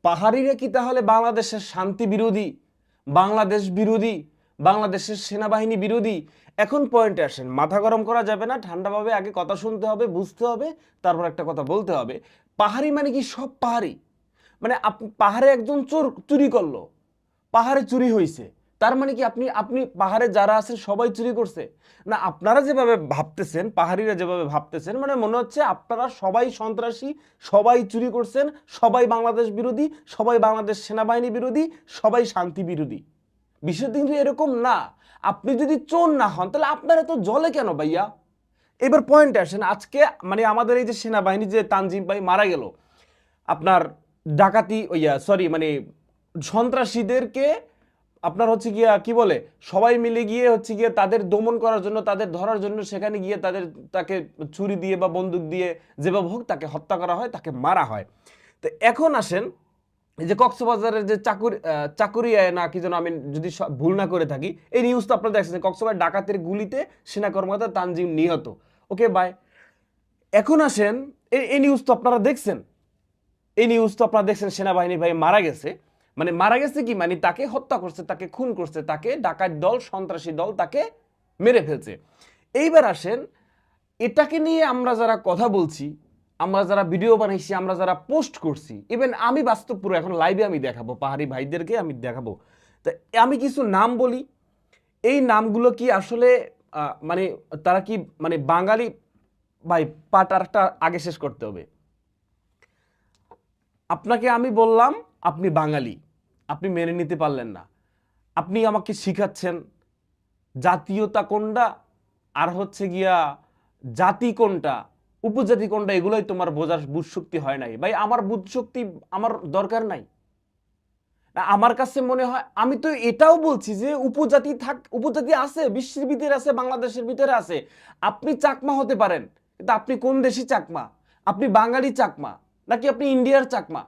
পাহাড়িরা কি তাহলে বাংলাদেশের শান্তি বিরোধী, বাংলাদেশ বিরোধী, বাংলাদেশের সেনাবাহিনী বিরোধী? এখন পয়েন্টে আসেন, মাথা গরম করা যাবে না, ঠান্ডাভাবে আগে কথা শুনতে হবে, বুঝতে হবে, তারপর একটা কথা বলতে হবে। পাহাড়ি মানে কি সব পাহাড়ি? মানে পাহাড়ে একজন চোর চুরি করলো, পাহাড়ে চুরি হয়েছে, তার মানে কি আপনি আপনি পাহাড়ে যারা আছেন সবাই চুরি করছে? না, আপনারা যেভাবে ভাবতেছেন, পাহাড়িরা যেভাবে ভাবতেছেন, মানে মনে হচ্ছে আপনারা সবাই সন্ত্রাসী, সবাই চুরি করছেন, সবাই বাংলাদেশ বিরোধী, সবাই বাংলাদেশ সেনাবাহিনী বিরোধী, সবাই শান্তি বিরোধী। বিষয়টা কিন্তু এরকম না। আপনি যদি চোর না হন তাহলে আপনারা তো জলে কেন ভাইয়া? এবার পয়েন্টে আসেন, আজকে মানে আমাদের এই যে সেনাবাহিনী যে তানজিম ভাই মারা গেল, আপনার ডাকাতি ওইয়া সরি মানে সন্ত্রাসীদেরকে আপনার হচ্ছে গিয়া কি বলে সবাই মিলে গিয়ে হচ্ছে গিয়ে তাদের দমন করার জন্য, তাদের ধরার জন্য সেখানে গিয়ে তাকে ছুরি দিয়ে বা বন্দুক দিয়ে যেভাবে হোক তাকে হত্যা করা হয়, তাকে মারা হয়। তো এখন আসেন, এই যে কক্সবাজারের যে চাকুরিয়ায় না কি যেন, আমি যদি ভুল না করে থাকি, এই নিউজ তো আপনারা দেখছেন, কক্সবাজার ডাকাতের গুলিতে সেনা কর্মকর্তা তানজিম নিহত। Okay bye. এখন আসেন, এই নিউজ তো আপনারা দেখছেন, এই নিউজ তো আপনারা দেখছেন, সেনাবাহিনী ভাই মারা গেছে। মানে মারা গেছে কি, মানে তাকে হত্যা করছে, তাকে খুন করছে, তাকে ডাকাত দল, সন্ত্রাসী দল তাকে মেরে ফেলছে। এইবার আসেন, এটাকে নিয়ে আমরা যারা কথা বলছি, আমরা যারা ভিডিও বানাইছি, আমরা যারা পোস্ট করছি, ইভেন আমি বাস্তব পুরো এখন লাইভে আমি দেখাবো, পাহাড়ি ভাইদেরকে আমি দেখাবো। তা আমি কিছু নাম বলি, এই নামগুলো কি আসলে মানে তারা কি মানে বাঙালি? ভাই পাটারটা আগে শেষ করতে হবে। আপনাকে আমি বললাম আপনি বাঙালি, আপনি মেনে নিতে পারলেন না, আপনি আমাকে শিখাচ্ছেন জাতীয়তা কোনটা আর হচ্ছে গিয়া জাতি কোনটা, উপজাতি কোনটা, এগুলোই তোমার বোঝার বুঝ শক্তি হয় নাই। ভাই আমার বুঝ শক্তি আমার দরকার নাই। আমার কাছে মনে হয়, আমি তো এটাও বলছি যে উপজাতি আছে, বিশ্বের ভিতরে আছে, বাংলাদেশের ভিতরে আছে। আপনি চাকমা হতে পারেন, কিন্তু আপনি কোন দেশি চাকমা? আপনি বাঙালি চাকমা নাকি আপনি ইন্ডিয়ার চাকমা?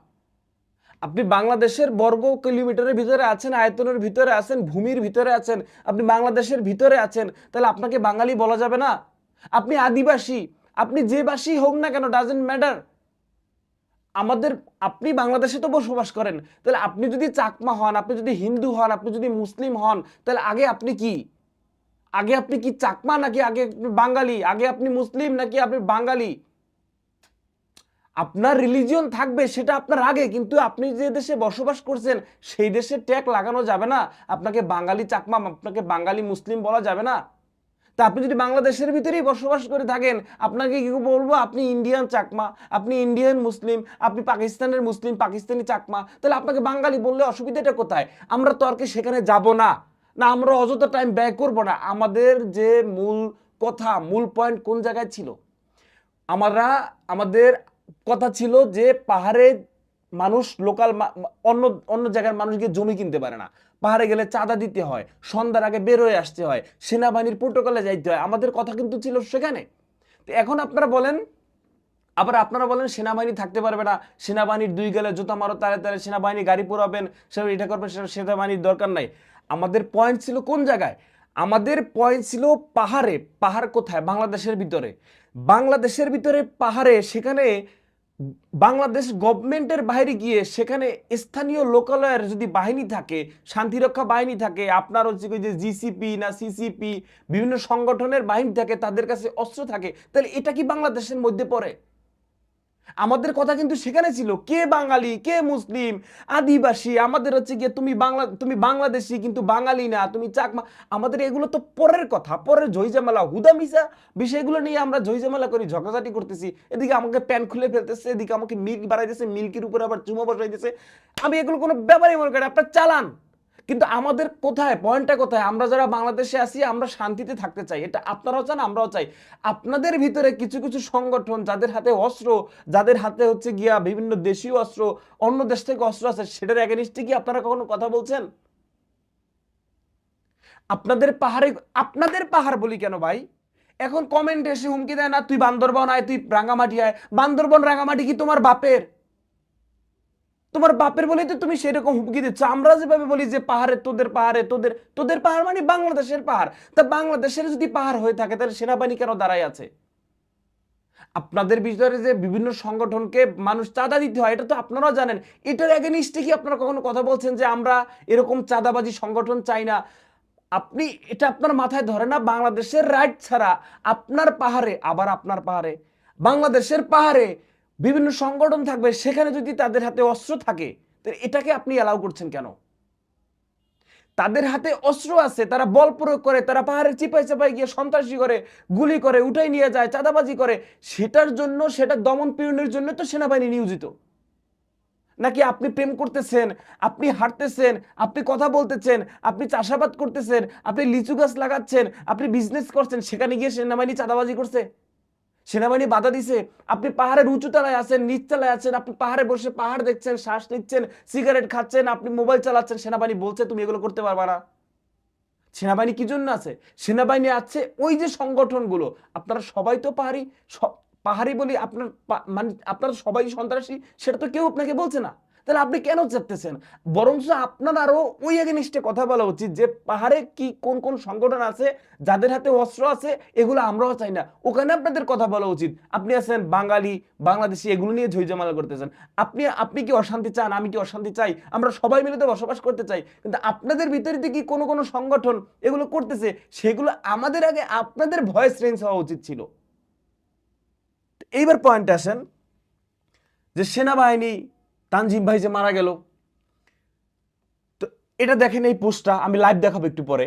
আপনি বাংলাদেশের বর্গ কিলোমিটারের ভিতরে আছেন, আয়তনের ভিতরে আছেন, ভূমির ভিতরে আছেন, আপনি বাংলাদেশের ভিতরে আছেন, তাহলে আপনাকে বাঙালি বলা যাবে না? আপনি আদিবাসী, আপনি যে বাসী হোক না কেন, ডাজেন্ট ম্যাটার। আমাদের, আপনি বাংলাদেশে তো বসবাস করেন, তাহলে আপনি যদি চাকমা হন, আপনি যদি হিন্দু হন, আপনি যদি মুসলিম হন, তাহলে আগে আপনি কি? আগে আপনি কি চাকমা নাকি আগে বাঙালি? আগে আপনি মুসলিম নাকি আপনি বাঙালি? আপনার রিলিজিয়ন থাকবে সেটা আপনার আগে, কিন্তু আপনি যে দেশে বসবাস করছেন সেই দেশে ট্যাগ লাগানো যাবে না। আপনাকে বাঙালি চাকমা, আপনাকে বাঙালি মুসলিম বলা যাবে না। তা আপনি যদি বাংলাদেশের ভিতরেই বসবাস করে থাকেন, আপনাকে কি বলবো? আপনি ইন্ডিয়ান চাকমা, আপনি ইন্ডিয়ান মুসলিম, আপনি পাকিস্তানের মুসলিম, পাকিস্তানি চাকমা, তাহলে আপনাকে বাঙালি বললে অসুবিধাটা কোথায়? আমরা তর্কে সেখানে যাব না, না আমরা অযথা টাইম ব্যয় করব না। আমাদের যে মূল কথা, মূল পয়েন্ট কোন জায়গায় ছিল? আমাদের কথা ছিল যে পাহাড়ে মানুষ লোকাল অন্য অন্য জায়গার মানুষ গিয়ে জমি কিনতে পারে না, পাহাড়ে গেলে চাঁদা দিতে হয়, সন্ধ্যার আগে বের হয়ে আসতে হয়, সেনাবাহিনীর প্রোটোকলে যাইতে হয়, আমাদের কথা কিন্তু ছিল সেখানে। তো এখন আপনারা বলেন, আবার আপনারা বলেন সেনাবাহিনী থাকতে পারবে না, সেনাবাহিনীর দুই গেলে জুতা মারো তারে তারে, সেনাবাহিনী গাড়ি পোড়াবেন, সেটা এটা করবেন, সেটা সেনাবাহিনীর দরকার নাই। আমাদের পয়েন্ট ছিল কোন জায়গায়? আমাদের পয়েন্ট ছিল পাহাড়ে। পাহাড় কোথায়? বাংলাদেশের ভিতরে। বাংলাদেশের ভিতরে পাহাড়ে, সেখানে বাংলাদেশ গভর্নমেন্টের বাইরে গিয়ে সেখানে স্থানীয় লোকালয়ের যদি বাহিনী থাকে, শান্তিরক্ষা বাহিনী থাকে, আপনার হচ্ছে যে জিসিপি না সিসিপি, বিভিন্ন সংগঠনের বাহিনী থাকে, তাদের কাছে অস্ত্র থাকে, তাহলে এটা কি বাংলাদেশের মধ্যে পড়ে? আমাদের কথা কিন্তু সেখানে ছিল, কে বাঙালি কে মুসলিম আদিবাসী, আমাদের হচ্ছে গিয়ে তুমি বাংলাদেশি কিন্তু বাঙালি না, তুমি চাকমা। আমাদের এগুলো তো পরের কথা, পরের ঝইঝামেলা, হুদা মিশা বিষয়গুলো নিয়ে আমরা ঝইঝামেলা করি, ঝগড়াঝাটি করতেছি। এদিকে আমাকে প্যান্ট খুলে ফেলতেছে, এদিকে আমাকে মিল্ক বাড়াইতেছে, মিল্কের উপরে আবার চুমা বসাইতেছে। আমি এগুলো কোনো ব্যাপারই মনে করি, আপনার চালান। কিন্তু আমাদের কোথায় পয়েন্টটা কোথায়? আমরা যারা বাংলাদেশে আছি আমরা শান্তিতে থাকতে চাই, এটা আপনারাও চান, আমরাও চাই। আপনাদের ভিতরে কিছু কিছু সংগঠন, যাদের হাতে অস্ত্র, যাদের হাতে হচ্ছে গিয়া বিভিন্ন দেশীয় অস্ত্র, অন্য দেশ থেকে অস্ত্র আছে, সেটার এগেনিস্টে কি আপনারা কখনো কথা বলছেন? আপনাদের পাহাড় বলি কেন ভাই? এখন কমেন্ট এসে হুমকি দেয় না, তুই বান্দরবন আয়, তুই রাঙামাটি আয়। বান্দরবন রাঙামাটি কি তোমার বাপের? তোমার বাপের বলেই তো তুমি সেরকম হুমকি দিচ্ছ। আমরা যেভাবে বলি যে পাহাড়ে তোদের, পাহাড়ে তোদের, তোদের পাহাড় মানে বাংলাদেশের পাহাড়। তা বাংলাদেশের যদি পাহাড় হয়ে থাকে তাহলে সেনাবাহিনী কেন দাঁড়ায় আছে? আপনাদের ভিতরে যে বিভিন্ন সংগঠনকে মানুষ চাঁদা দিতে হয়, এটা তো আপনারাও জানেন। এটার এগেনিস্টে কি আপনারা কখনো কথা বলছেন যে আমরা এরকম চাঁদাবাজি সংগঠন চাই না? আপনি এটা আপনার মাথায় ধরে না? বাংলাদেশের রাইট ছাড়া আপনার পাহাড়ে, আবার আপনার পাহাড়ে, বাংলাদেশের পাহাড়ে বিভিন্ন সংগঠন থাকবে, সেখানে যদি তাদের হাতে অস্ত্র থাকে, তাহলে এটাকে আপনি অ্যালাউ করছেন কেন? তাদের হাতে অস্ত্র আছে, তারা বল প্রয়োগ করে, তারা পাহাড়ের চিপায় চাপায় গিয়ে সন্ত্রাসী করে, গুলি করে, উঠাই নিয়ে যায়, চাঁদাবাজি করে, সেটার জন্য, সেটা দমন পীড়নের জন্য তো সেনাবাহিনী নিয়োজিত। নাকি আপনি প্রেম করতেছেন, আপনি হাঁটতেছেন, আপনি কথা বলতেছেন, আপনি চাষাবাদ করতেছেন, আপনি লিচু গাছ লাগাচ্ছেন, আপনি বিজনেস করছেন, সেখানে গিয়ে সেনাবাহিনী চাঁদাবাজি করছে, সেনাবাহিনী বাধা দিছে? আপনি পাহাড়ের উঁচু তলায় আছেন, নিচ তলায় আছেন, আপনি পাহাড়ে বসে পাহাড় দেখছেন, শ্বাস নিচ্ছেন, সিগারেট খাচ্ছেন, আপনি মোবাইল চালাচ্ছেন, সেনাবাহিনী বলছে তুমি এগুলো করতে পারবা না। সেনাবাহিনী কি জন্য আছে? সেনাবাহিনী আছে ওই যে সংগঠনগুলো, আপনারা সবাই তো পাহাড়ি, পাহাড়ি বলি আপনার মানে আপনারা সবাই সন্ত্রাসী, সেটা তো কেউ আপনাকে বলছে না। তাহলে আপনি কেন চাচ্ছেন? বরঞ্চ আপনার আরো ওই এগেনিস্টে কথা বলা উচিত যে পাহাড়ে কি কোন কোন সংগঠন আছে, যাদের হাতে অস্ত্র আছে, এগুলো আমরাও চাই না, ওখানে আপনাদের কথা বলা উচিত। আপনি আছেন বাঙালি, বাংলাদেশি, এগুলো নিয়ে ঝইঝামেলা করতেছেন। আপনি কি অশান্তি চান? আমি কি অশান্তি চাই? আমরা সবাই মিলে তো বসবাস করতে চাই। কিন্তু আপনাদের ভিতরে কি কোনো কোনো সংগঠন এগুলো করতেছে, সেগুলো আমাদের আগে আপনাদের ভয়েস রেঞ্জ হওয়া উচিত ছিল। এইবার পয়েন্টে আসেন যে সেনাবাহিনী, তানজিম ভাই যে মারা গেল, তো এটা দেখেন, এই পোস্টটা আমি লাইভ দেখাবো একটু পরে।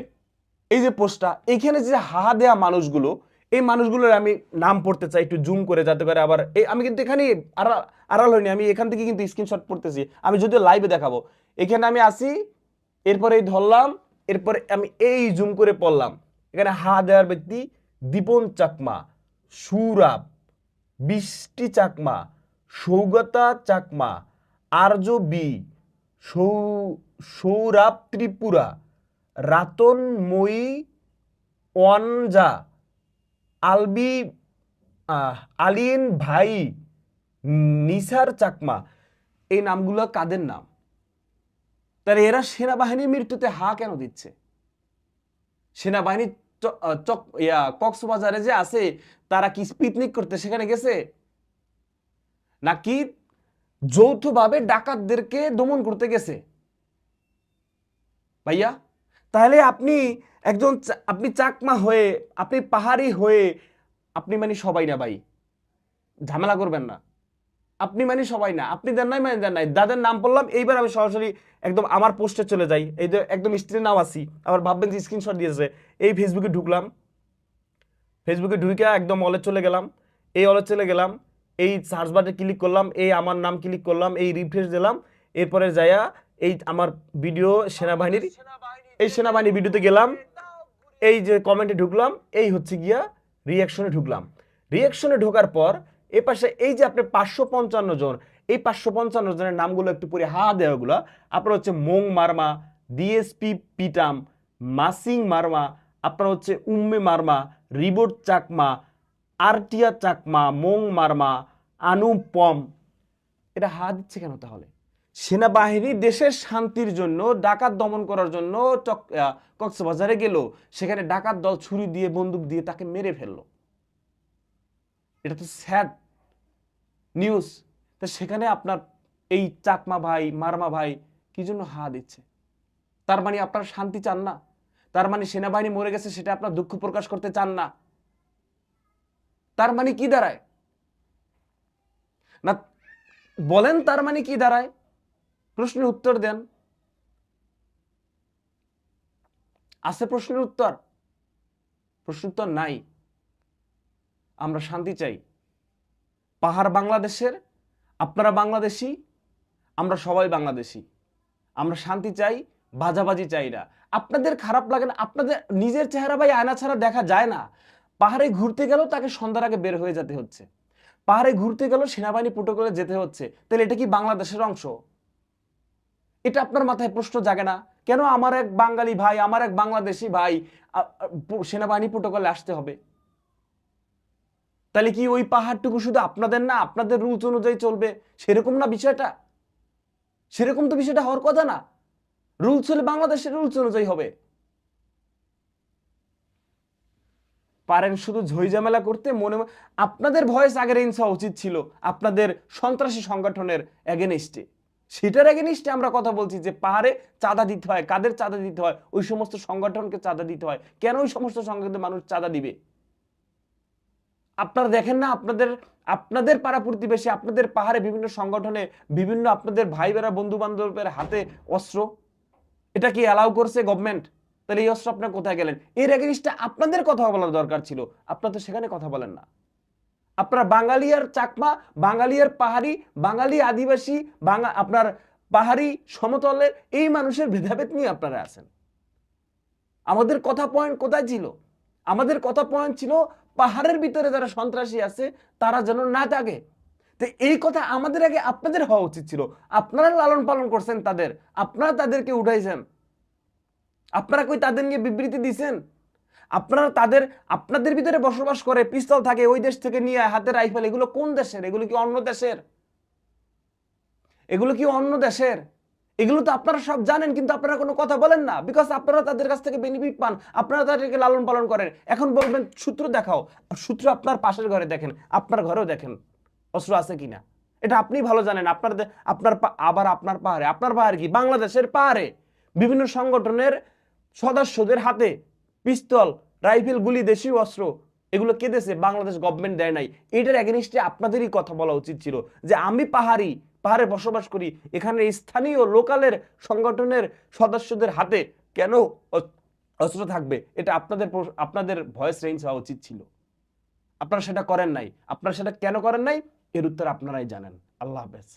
এই যে পোস্টটা, এইখানে যে হাহা দেয়া মানুষগুলো, এই মানুষগুলোর আমি নাম পড়তে চাই একটু জুম করে, যাতে করে আবার এই আমি কিন্তু এখানে আড়াল হইনি, আমি এখান থেকে কিন্তু স্ক্রিনশট পড়তেছি, আমি যদিও লাইভে দেখাবো। এখানে আমি আসি, এরপরে এই ধরলাম, এরপরে আমি এই জুম করে পড়লাম। এখানে হা দেওয়ার ব্যক্তি দীপন চাকমা, সুরাব, বৃষ্টি চাকমা, সৌগতা চাকমা, আর্য বি, সৌরভ ত্রিপুরা, রাতনময়ী ওয়ানজা, আলবি আলিন ভাই, নিসার চাকমা। এই নামগুলো কাদের নাম? তাহলে এরা সেনাবাহিনীর মৃত্যুতে হা কেন দিচ্ছে? সেনাবাহিনী কক্সবাজারে যে আছে, তারা কি পিকনিক করতে সেখানে গেছে, নাকি যৌথভাবে ডাকাতদেরকে দমন করতে গেছে? ভাইয়া, তাহলে আপনি একজন, আপনি চাকমা হয়ে, আপনি পাহাড়ি হয়ে, আপনি মানে সবাই না ভাই, ঝামেলা করবেন না। আপনি মানে সবাই না, আপনি দেন নাই মানে দেন নাই, যাদের নাম বললাম। এইবার আমি সরাসরি একদম আমার পোস্টে চলে যাই, এই যে একদম স্ক্রিনে নাও আসি, আবার ভাববেন যে স্ক্রিনশট দিয়েছে। এই ফেসবুকে ঢুকলাম, ফেসবুকে ঢুকে একদম অলে চলে গেলাম, এই অলে চলে গেলাম, এই সার্চ বারে ক্লিক করলাম, এই আমার নাম ক্লিক করলাম, এই রিফ্রেশ দিলাম, এরপরে যাইয়া এই আমার ভিডিও সেনাবাহিনীর, এই সেনাবাহিনীর ভিডিওতে গেলাম, এই যে কমেন্টে ঢুকলাম, এই হচ্ছে গিয়া রিয়াকশনে ঢুকলাম। রিয়াকশনে ঢোকার পর এ পাশে এই যে আপনি 555 জন, এই 555 জনের নামগুলো একটু পরে হা দেওয়াগুলো আপনার হচ্ছে মোং মারমা, ডিএসপি পিটাম, মাসিং মারমা, আপনার হচ্ছে উম্মে মারমা, রিবোট চাকমা, আরটিয়া চাকমা, মোং মারমা, আনুপম। এটা হা দিচ্ছে কেন তাহলে? সেনাবাহিনী দেশের শান্তির জন্য, ডাকাত দমন করার জন্য কক্সবাজারে গেল, সেখানে ডাকাত দল ছুরি দিয়ে, বন্দুক দিয়ে তাকে মেরে ফেললো। এটা তো স্যাড নিউজ। তো সেখানে আপনার এই চাকমা ভাই, মারমা ভাই কি জন্য হা দিচ্ছে? তার মানে আপনার শান্তি চান না? তার মানে সেনাবাহিনী মরে গেছে সেটা আপনার দুঃখ প্রকাশ করতে চান না? তার মানে কি দাঁড়ায় না বলেন? তার মানে কি দাঁড়ায়? প্রশ্নের উত্তর দেন। আছে প্রশ্নের উত্তর? প্রশ্ন উত্তর নাই। আমরা শান্তি চাই। পাহাড় বাংলাদেশের, আপনারা বাংলাদেশি, আমরা সবাই বাংলাদেশি। আমরা শান্তি চাই, বাজাবাজি চাই না। আপনাদের খারাপ লাগে না? আপনাদের নিজের চেহারা ভাই আয়না ছাড়া দেখা যায় না। পাহাড়ে ঘুরতে গেলেও তাকে সন্ধ্যার আগে বের হয়ে যেতে হচ্ছে, পাহাড়ে ঘুরতে গেলেও সেনাবাহিনী প্রোটোকলে যেতে হচ্ছে। তাহলে এটা কি বাংলাদেশের অংশ? এটা আপনার মাথায় প্রশ্ন জাগে না কেন? আমার এক বাঙালি ভাই, আমার এক বাংলাদেশি ভাই সেনাবাহিনী প্রোটোকলে আসতে হবে? তাহলে কি ওই পাহাড়টুকু শুধু আপনাদের না, আপনাদের রুলস অনুযায়ী চলবে? সেরকম না বিষয়টা, সেরকম তো বিষয়টা হওয়ার কথা না। রুলস হলে বাংলাদেশের রুলস অনুযায়ী হবে। পারেন শুধু ঝই-ঝামেলা করতে, আপনাদের ভয়েস আগে রেঞ্জ হওয়া উচিত ছিল আপনাদের সন্ত্রাসী সংগঠনের এগেনিস্টে। সেটার এগেনিস্টে আমরা কথা বলছি যে পাহাড়ে চাঁদা দিতে হয়, কাদের চাঁদা দিতে হয়, ওই সমস্ত সংগঠনকে চাঁদা দিতে হয়। কেন ওই সমস্ত সংগঠনের মানুষ চাঁদা দিবে? আপনারা দেখেন না আপনাদের পাড়া প্রতিবেশী, আপনাদের পাহাড়ে বিভিন্ন সংগঠনে বিভিন্ন আপনাদের ভাই বেরা বন্ধু বান্ধবের হাতে অস্ত্র, এটা কি অ্যালাউ করছে গভর্নমেন্ট? তাহলে এই অস্ত্র আপনার কোথায় গেলেন? এর এগেইনস্টে আপনাদের কথা বলার দরকার ছিল, আপনারা তো সেখানে কথা বলেন না। আপনারা বাঙালি আর চাকমা, বাঙালি আর পাহাড়ি, বাঙালি আদিবাসী, আপনার পাহাড়ি সমতলের এই মানুষের ভেদাভেদ নিয়ে আপনারা আছেন। আমাদের কথা পয়েন্ট কোথায় ছিল? আমাদের কথা পয়েন্ট ছিল পাহাড়ের ভিতরে যারা সন্ত্রাসী আছে তারা যেন না থাকে। তো এই কথা আমাদের আগে আপনাদের হওয়া উচিত ছিল। আপনারা লালন পালন করছেন তাদের, আপনারা তাদেরকে উঠাইছেন, আপনারা কই তাদের নিয়ে বিবৃতি দিছেন? আপনারা আপনাদের ভিতরে বসবাস করে, পিস্তল থাকে, ওই দেশ থেকে নিয়ে হাতে রাইফেল, এগুলো কোন দেশের? এগুলো কি অন্য দেশের? এগুলো কি অন্য দেশের? এগুলো তো আপনারা সব জানেন, কিন্তু আপনারা কোনো কথা বলেন না, বিকজ আপনারা তাদের কাছ থেকে বেনিফিট পান, আপনারা তাদেরকে লালন পালন করেন। এখন বলবেন সূত্র দেখাও, সূত্র আপনার পাশের ঘরে দেখেন, আপনার ঘরেও দেখেন অস্ত্র আছে কিনা, এটা আপনি ভালো জানেন। আবার আপনার পাহাড়ে কি বাংলাদেশের পাহাড়ে বিভিন্ন সংগঠনের সদস্যদের হাতে পিস্তল, রাইফেল, গুলি, দেশীয় অস্ত্র, এগুলো কে দিয়েছে? বাংলাদেশ গভর্নমেন্ট দেয় নাই। এটার এগেইনস্টে আপনাদেরই কথা বলা উচিত ছিল যে আমি পাহাড়ে বসবাস করি, এখানে স্থানীয় লোকালের সংগঠনের সদস্যদের হাতে কেন অস্ত্র থাকবে? এটা আপনাদের ভয়েস রেঞ্জ হওয়া উচিত ছিল। আপনারা সেটা করেন নাই। আপনারা সেটা কেন করেন নাই এর উত্তর আপনারাই জানেন। আল্লাহ হাফেজ।